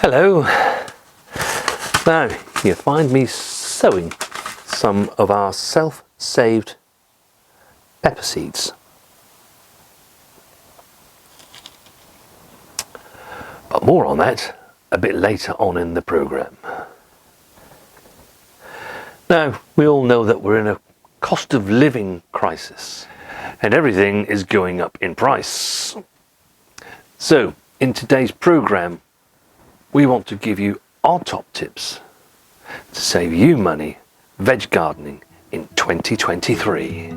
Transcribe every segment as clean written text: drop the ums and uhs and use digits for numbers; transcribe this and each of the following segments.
Hello. Now you find me sowing some of our self-saved pepper seeds. But more on that a bit later on in the programme. Now we all know that we're in a cost of living crisis and everything is going up in price. So in today's programme we want to give you our top tips to save you money veg gardening in 2023.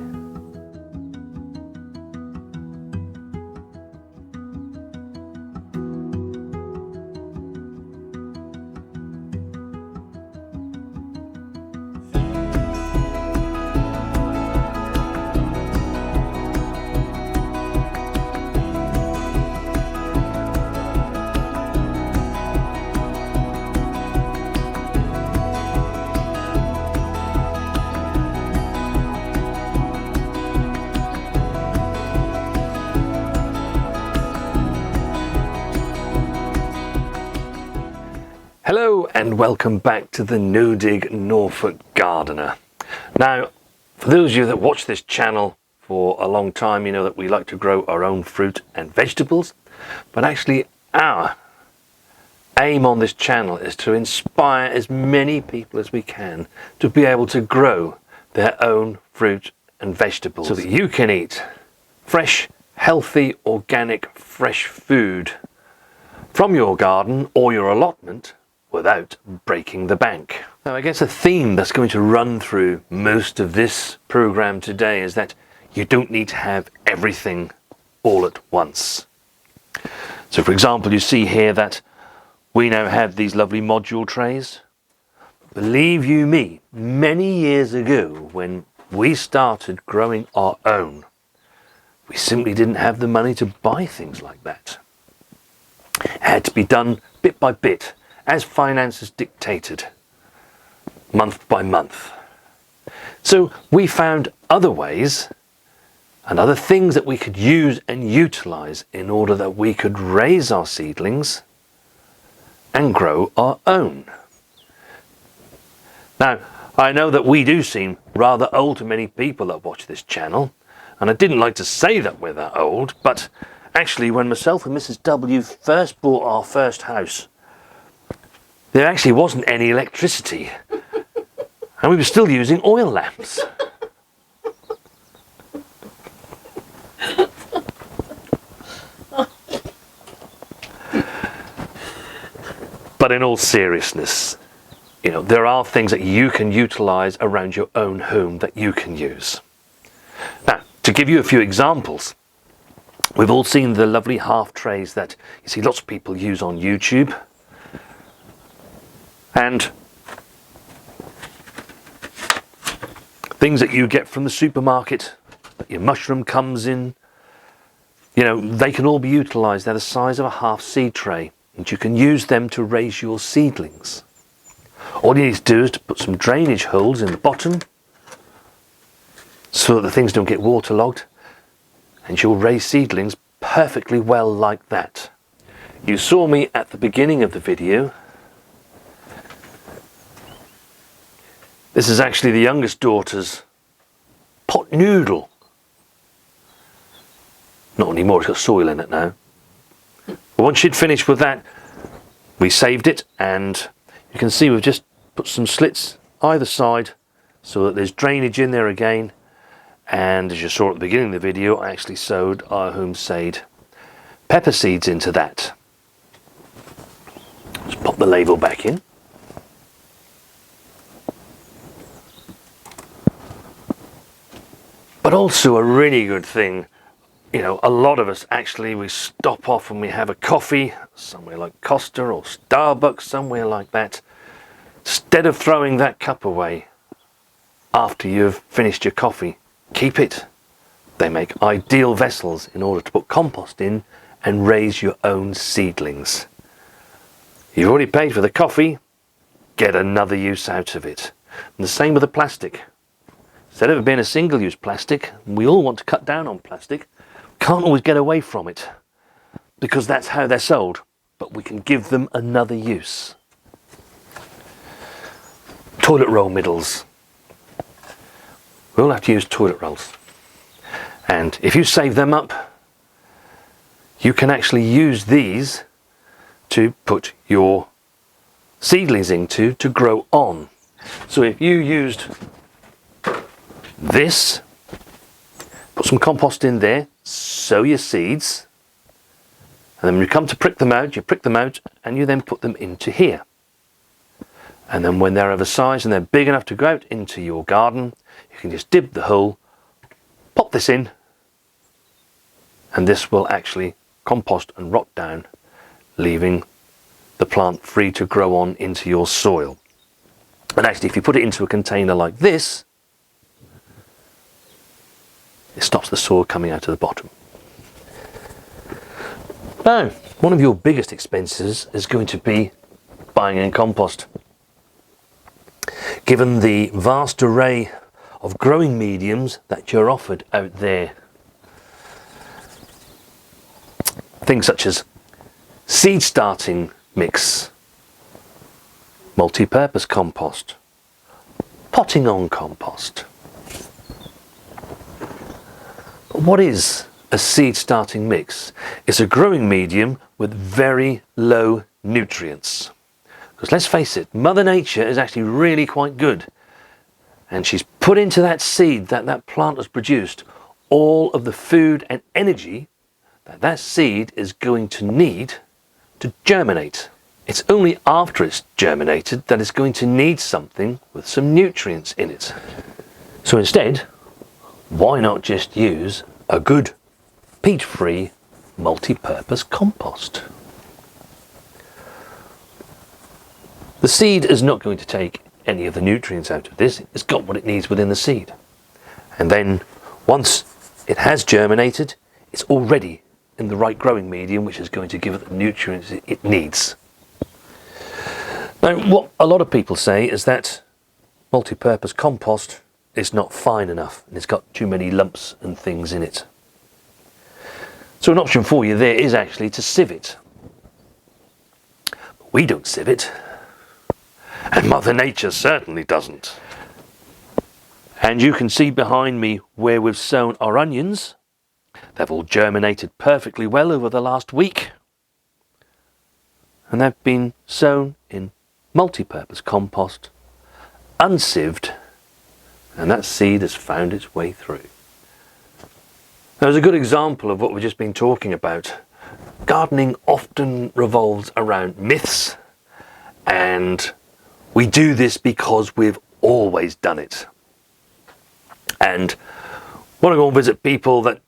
Hello and welcome back to the No Dig Norfolk Gardener. Now, for those of you that watch this channel for a long time, you know that we like to grow our own fruit and vegetables, but actually our aim on this channel is to inspire as many people as we can to be able to grow their own fruit and vegetables so that you can eat fresh, healthy, organic, fresh food from your garden or your allotment without breaking the bank. Now I guess a theme that's going to run through most of this program today is that you don't need to have everything all at once. So for example, you see here that we now have these lovely module trays. Believe you me, many years ago when we started growing our own, we simply didn't have the money to buy things like that. It had to be done bit by bit, as finances dictated, month by month. So we found other ways and other things that we could use and utilize in order that we could raise our seedlings and grow our own. Now, I know that we do seem rather old to many people that watch this channel, and I didn't like to say that we're that old, but actually when myself and Mrs. W first bought our first house, there actually wasn't any electricity and we were still using oil lamps. But in all seriousness, you know, there are things that you can utilize around your own home that you can use. Now, to give you a few examples, we've all seen the lovely half trays that you see lots of people use on YouTube. And things that you get from the supermarket, that your mushroom comes in, you know, they can all be utilised. They're the size of a half seed tray, and you can use them to raise your seedlings. All you need to do is to put some drainage holes in the bottom so that the things don't get waterlogged, and you'll raise seedlings perfectly well like that. You saw me at the beginning of the video. This is actually the youngest daughter's pot noodle. Not anymore, it's got soil in it now. But once she'd finished with that, we saved it, and you can see we've just put some slits either side so that there's drainage in there again. And as you saw at the beginning of the video, I actually sowed our homemade pepper seeds into that. Just pop the label back in. But also a really good thing, you know, a lot of us actually, we stop off and we have a coffee somewhere like Costa or Starbucks, somewhere like that. Instead of throwing that cup away after you've finished your coffee, keep it. They make ideal vessels in order to put compost in and raise your own seedlings. You've already paid for the coffee, get another use out of it. And the same with the plastic. Instead of it being a single-use plastic, we all want to cut down on plastic, can't always get away from it because that's how they're sold. but we can give them another use. Toilet roll middles. We all have to use toilet rolls. And if you save them up, you can actually use these to put your seedlings into to grow on. So if you used this, put some compost in there, sow your seeds, and then when you come to prick them out, you prick them out and you then put them into here. And then when they're of a size and they're big enough to go out into your garden, you can just dip the hole, pop this in, and this will actually compost and rot down, leaving the plant free to grow on into your soil. And actually, if you put it into a container like this, it stops the soil coming out of the bottom. Now, one of your biggest expenses is going to be buying in compost. Given the vast array of growing mediums that you're offered out there, things such as seed starting mix, multi-purpose compost, potting on compost. What is a seed starting mix? It's a growing medium with very low nutrients. Because let's face it, Mother Nature is actually really quite good. And she's put into that seed that that plant has produced all of the food and energy that that seed is going to need to germinate. It's only after it's germinated that it's going to need something with some nutrients in it. So instead, why not just use a good peat-free multi-purpose compost? The seed is not going to take any of the nutrients out of this. It's got what it needs within the seed. And then once it has germinated, it's already in the right growing medium, which is going to give it the nutrients it needs. Now, what a lot of people say is that multi-purpose compost is not fine enough and it's got too many lumps and things in it. So an option for you there is actually to sieve it. But we don't sieve it. And Mother Nature certainly doesn't. And you can see behind me where we've sown our onions. They've all germinated perfectly well over the last week. And they've been sown in multi-purpose compost, unsieved, and that seed has found its way through. There's a good example of what we've just been talking about. Gardening often revolves around myths, and we do this because we've always done it. And when I go and visit people that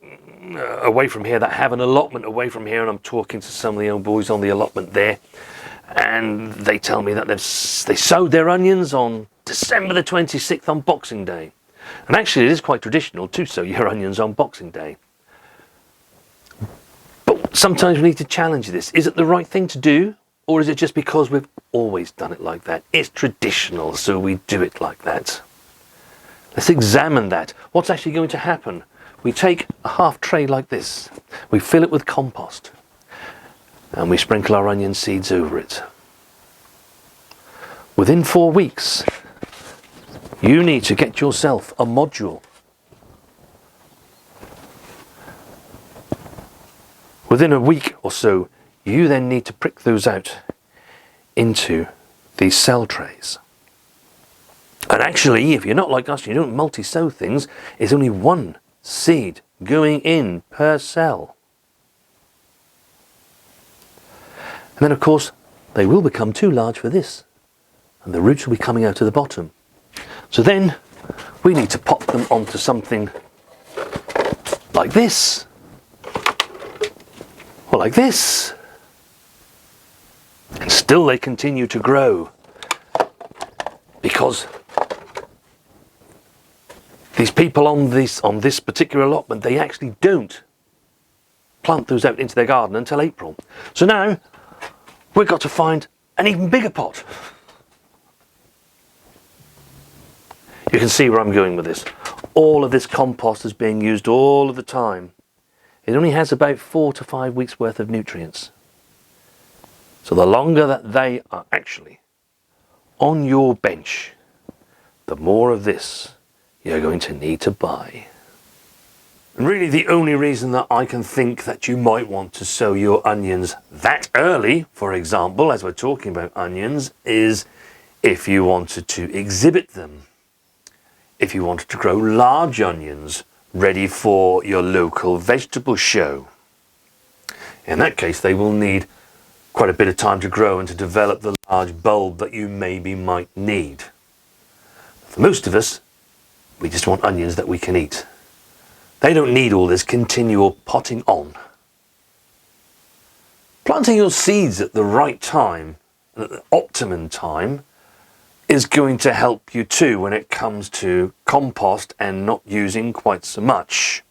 away from here that have an allotment away from here, and I'm talking to some of the old boys on the allotment there, and they tell me that they sowed their onions on December the 26th on Boxing Day. And actually it is quite traditional to sow your onions on Boxing Day. But sometimes we need to challenge this. Is it the right thing to do? Or is it just because we've always done it like that? It's traditional, so we do it like that. Let's examine that. What's actually going to happen? We take a half tray like this. We fill it with compost. And we sprinkle our onion seeds over it. Within 4 weeks, you need to get yourself a module. Within a week or so, you then need to prick those out into these cell trays. And actually, if you're not like us, you don't multi-sow things, it's only one seed going in per cell. And then of course, they will become too large for this, and the roots will be coming out of the bottom. So then we need to pop them onto something like this, or like this, and still they continue to grow, because these people on this particular allotment, they actually don't plant those out into their garden until April. So now we've got to find an even bigger pot. You can see where I'm going with this. All of this compost is being used all of the time. It only has about 4 to 5 weeks worth of nutrients. So the longer that they are actually on your bench, the more of this you're going to need to buy. And really the only reason that I can think that you might want to sow your onions that early, for example, as we're talking about onions, is if you wanted to exhibit them. If you wanted to grow large onions ready for your local vegetable show. In that case, they will need quite a bit of time to grow and to develop the large bulb that you maybe might need. For most of us, we just want onions that we can eat. They don't need all this continual potting on. Planting your seeds at the right time, at the optimum time, is going to help you too when it comes to compost and not using quite so much.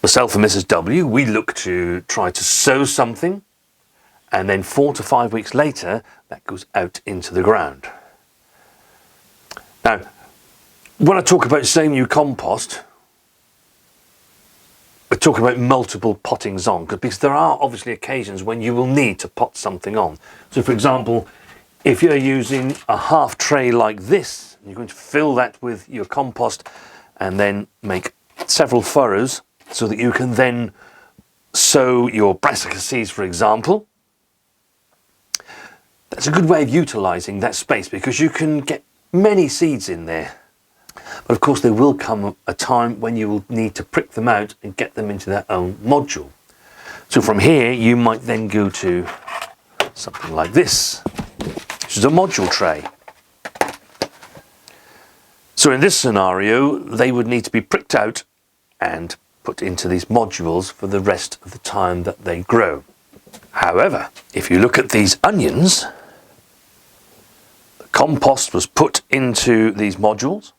Myself and Mrs. W, we look to try to sow something, and then 4 to 5 weeks later, that goes out into the ground. Now, when I talk about sowing new compost, we're talking about multiple pottings on, because there are obviously occasions when you will need to pot something on. So for example, if you're using a half tray like this, you're going to fill that with your compost and then make several furrows so that you can then sow your brassica seeds, for example. That's a good way of utilising that space because you can get many seeds in there. But of course there will come a time when you will need to prick them out and get them into their own module. So from here you might then go to something like this, which is a module tray. So in this scenario they would need to be pricked out and put into these modules for the rest of the time that they grow. However, if you look at these onions, the compost was put into these modules,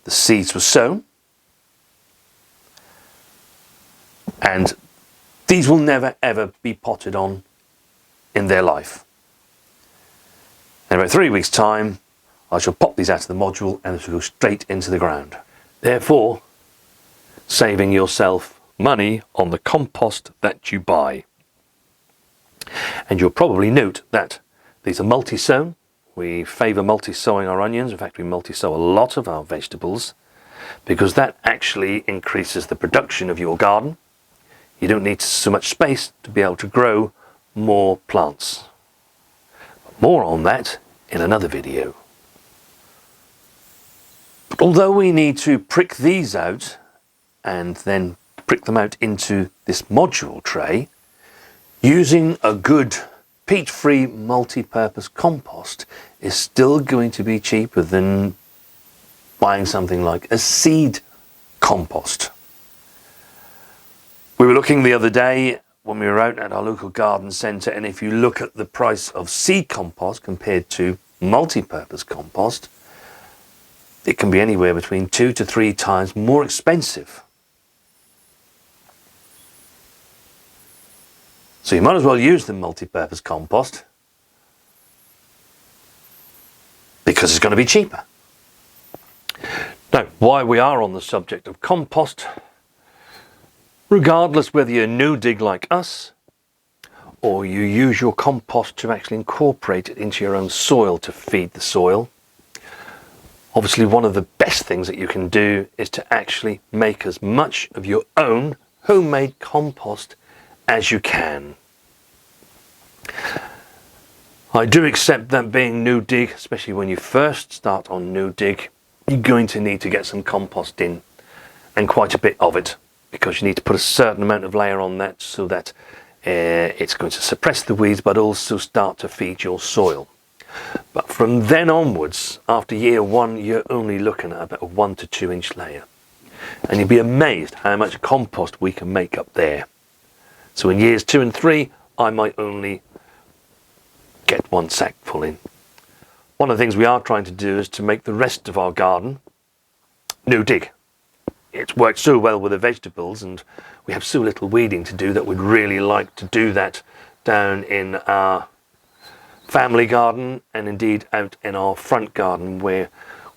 the seeds were sown, and these will never ever be potted on in their life. In about 3 weeks' time, I shall pop these out of the module and it will go straight into the ground. Therefore, saving yourself money on the compost that you buy. And you'll probably note that these are multi-sown. We favour multi-sowing our onions. In fact, we multi-sow a lot of our vegetables because that actually increases the production of your garden. You don't need so much space to be able to grow more plants. More on that in another video. But although we need to prick these out and then prick them out into this module tray, using a good peat-free multi-purpose compost is still going to be cheaper than buying something like a seed compost. We were looking the other day when we were out at our local garden centre, and if you look at the price of seed compost compared to multi-purpose compost, it can be anywhere between 2 to 3 times more expensive. So you might as well use the multi-purpose compost because it's going to be cheaper. Now, while we are on the subject of compost, regardless whether you're no dig like us or you use your compost to actually incorporate it into your own soil to feed the soil, obviously one of the best things that you can do is to actually make as much of your own homemade compost as you can. I do accept that being no dig, especially when you first start on no dig, you're going to need to get some compost in, and quite a bit of it, because you need to put a certain amount of layer on that so that it's going to suppress the weeds but also start to feed your soil. But from then onwards, after year 1, you're only looking at about a 1 to 2 inch layer, and you'll be amazed how much compost we can make up there. So in years 2 and 3 I might only get 1 sack full in. One of the things we are trying to do is to make the rest of our garden no dig. It's worked so well with the vegetables and we have so little weeding to do that we'd really like to do that down in our family garden and indeed out in our front garden where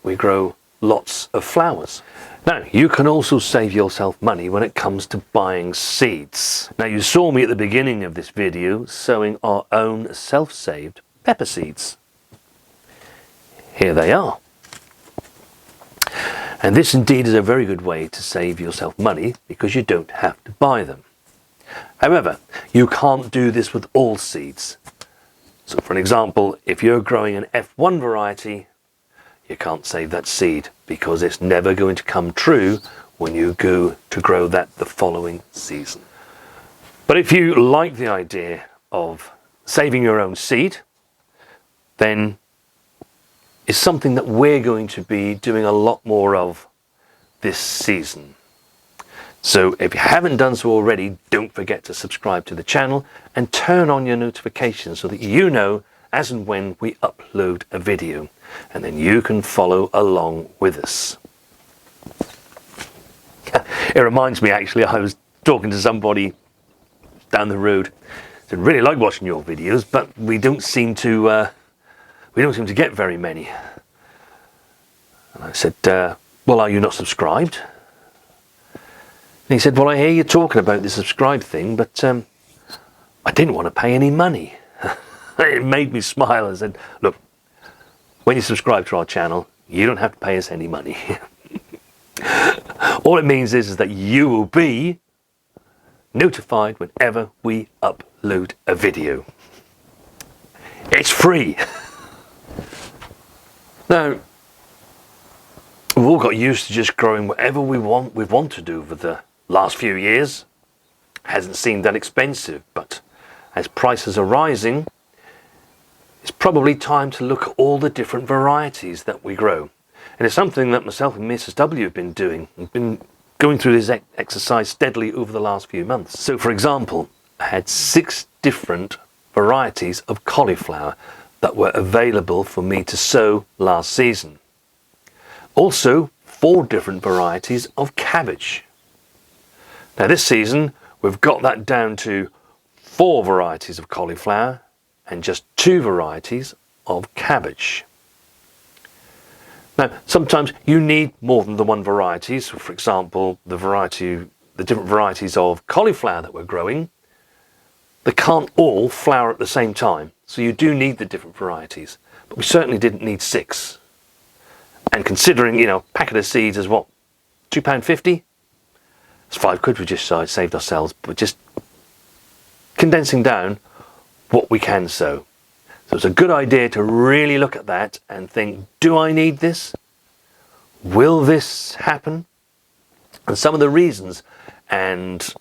we grow lots of flowers. Now, you can also save yourself money when it comes to buying seeds. Now, you saw me at the beginning of this video sowing our own self-saved pepper seeds. Here they are. And this indeed is a very good way to save yourself money because you don't have to buy them. However, you can't do this with all seeds. So for an example, if you're growing an F1 variety, you can't save that seed because it's never going to come true when you go to grow that the following season. But if you like the idea of saving your own seed, then it's something that we're going to be doing a lot more of this season. So if you haven't done so already, don't forget to subscribe to the channel and turn on your notifications so that you know as and when we upload a video, and then you can follow along with us. It reminds me, actually, I was talking to somebody down the road. Said, really like watching your videos, but we don't seem to get very many. And I said, well, are you not subscribed? And he said, well, I hear you talking about the subscribe thing, but I didn't want to pay any money. It made me smile. I said, look, when you subscribe to our channel, you don't have to pay us any money. All it means is that you will be notified whenever we upload a video. It's free. Now, we've all got used to just growing whatever we've wanted to over the last few years. Hasn't seemed that expensive, but as prices are rising, it's probably time to look at all the different varieties that we grow. And it's something that myself and Mrs. W have been doing. We've been going through this exercise steadily over the last few months. So for example, I had 6 different varieties of cauliflower that were available for me to sow last season. Also 4 different varieties of cabbage. Now this season we've got that down to 4 varieties of cauliflower and just 2 varieties of cabbage. Now sometimes you need more than the one variety. So for example, the different varieties of cauliflower that we're growing, they can't all flower at the same time. So you do need the different varieties, but we certainly didn't need 6. And considering, a packet of seeds is what, £2.50? It's £5 we just saved ourselves, but just condensing down what we can sow. So it's a good idea to really look at that and think, do I need this? Will this happen? And some of the reasons and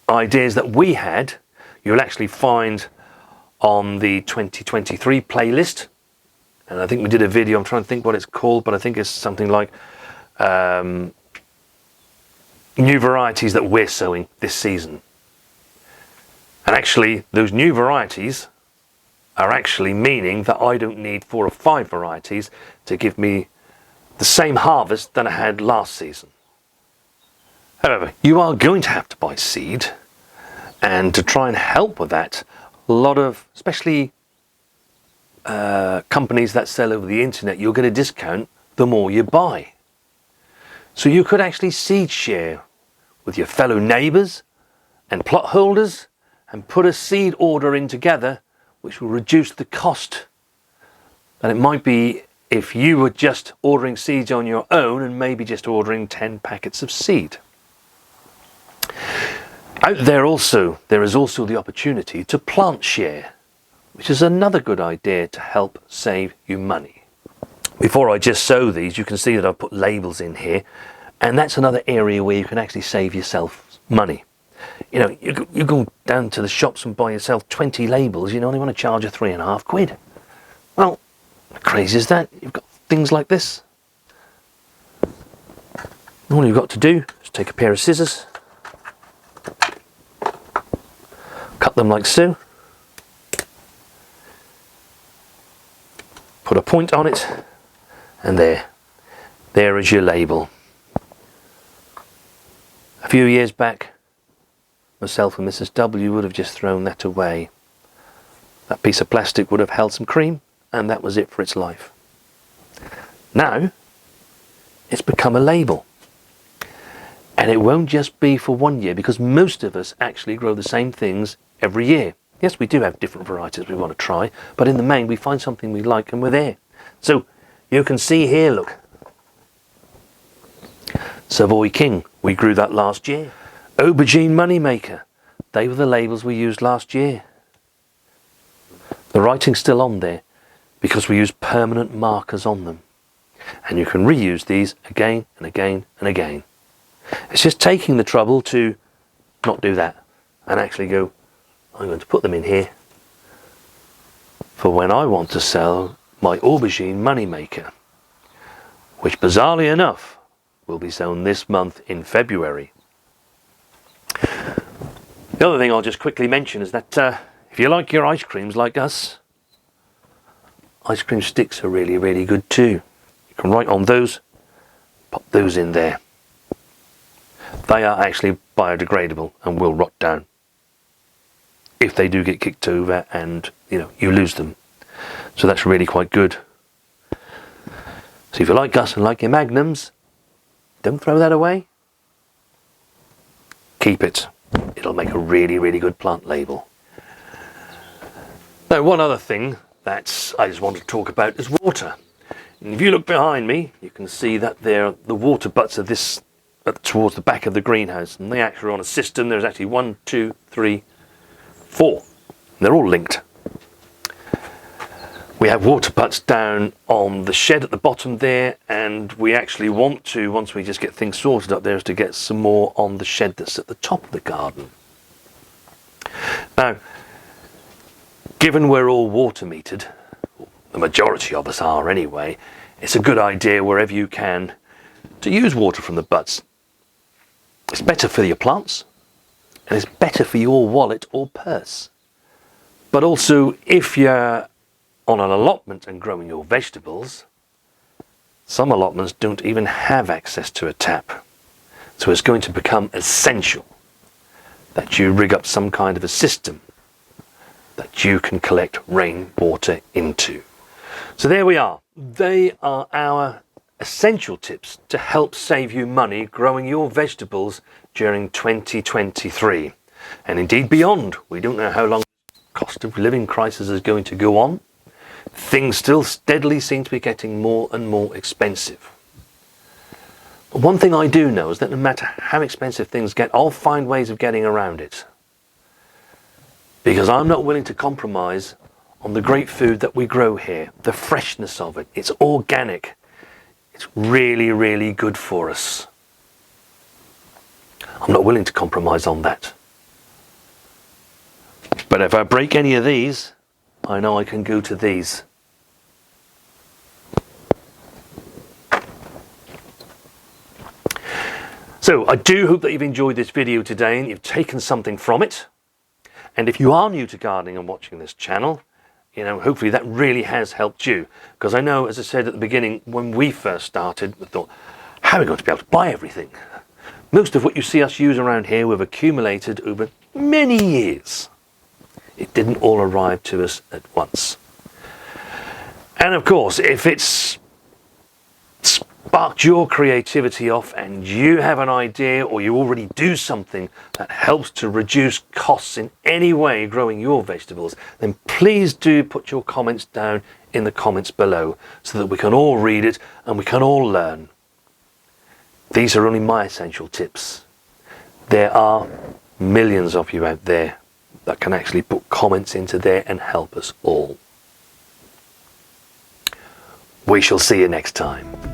ideas that we had, you'll actually find on the 2023 playlist. And I think we did a video, I'm trying to think what it's called, but I think it's something like new varieties that we're sowing this season. And actually, those new varieties are actually meaning that I don't need 4 or 5 varieties to give me the same harvest that I had last season. However, you are going to have to buy seed, and to try and help with that, a lot of, especially companies that sell over the internet, you'll get a discount the more you buy. So you could actually seed share with your fellow neighbours and plot holders and put a seed order in together, which will reduce the cost. And it might be if you were just ordering seeds on your own and maybe just ordering 10 packets of seed. Out there also, there is also the opportunity to plant share, which is another good idea to help save you money. Before I just sow these, you can see that I've put labels in here, and that's another area where you can actually save yourself money. You go down to the shops and buy yourself 20 labels, they want to charge you £3.50. Well, how crazy is that? You've got things like this. All you've got to do is take a pair of scissors, cut them like so, put a point on it, and there is your label. A few years back, myself and Mrs. W would have just thrown that away. That piece of plastic would have held some cream, and that was it for its life. Now, it's become a label. And it won't just be for 1 year, because most of us actually grow the same things every year. Yes, we do have different varieties we want to try, but in the main we find something we like and we're there. So you can see here, look, Savoy King, we grew that last year. Aubergine Moneymaker, they were the labels we used last year. The writing's still on there because we use permanent markers on them. And you can reuse these again and again and again. It's just taking the trouble to not do that and actually go, I'm going to put them in here for when I want to sell my Aubergine Moneymaker, which bizarrely enough will be sown this month in February. The other thing I'll just quickly mention is that if you like your ice creams like us, ice cream sticks are really, really good too. You can write on those, pop those in there. They are actually biodegradable and will rot down if they do get kicked over and you lose them. So that's really quite good. So if you like us and like your magnums, don't throw that away. Keep it. It'll make a really, really good plant label. Now, one other thing that I just want to talk about is water. And if you look behind me, you can see that the water butts are this towards the back of the greenhouse, and they actually are on a system. There's actually 1, 2, 3, 4. And they're all linked. We have water butts down on the shed at the bottom there, and we actually want to, once we just get things sorted up there, is to get some more on the shed that's at the top of the garden. Now, given we're all water metered, the majority of us are anyway, it's a good idea wherever you can to use water from the butts. It's better for your plants, and it's better for your wallet or purse. But also, if you're on an allotment and growing your vegetables, some allotments don't even have access to a tap. So it's going to become essential that you rig up some kind of a system that you can collect rainwater into. So there we are. They are our essential tips to help save you money growing your vegetables during 2023 and indeed beyond. We don't know how long the cost of living crisis is going to go on. Things still steadily seem to be getting more and more expensive. But one thing I do know is that no matter how expensive things get, I'll find ways of getting around it, because I'm not willing to compromise on the great food that we grow here, the freshness of it. It's organic. It's really, really good for us. I'm not willing to compromise on that. But if I break any of these, I know I can go to these. So I do hope that you've enjoyed this video today and you've taken something from it. And if you are new to gardening and watching this channel, hopefully that really has helped you. Because I know, as I said at the beginning, when we first started, we thought, how are we going to be able to buy everything? Most of what you see us use around here we've accumulated over many years. It didn't all arrive to us at once. And of course, if it's sparked your creativity off and you have an idea, or you already do something that helps to reduce costs in any way growing your vegetables, then please do put your comments down in the comments below so that we can all read it and we can all learn. These are only my essential tips. There are millions of you out there that can actually put comments into there and help us all. We shall see you next time.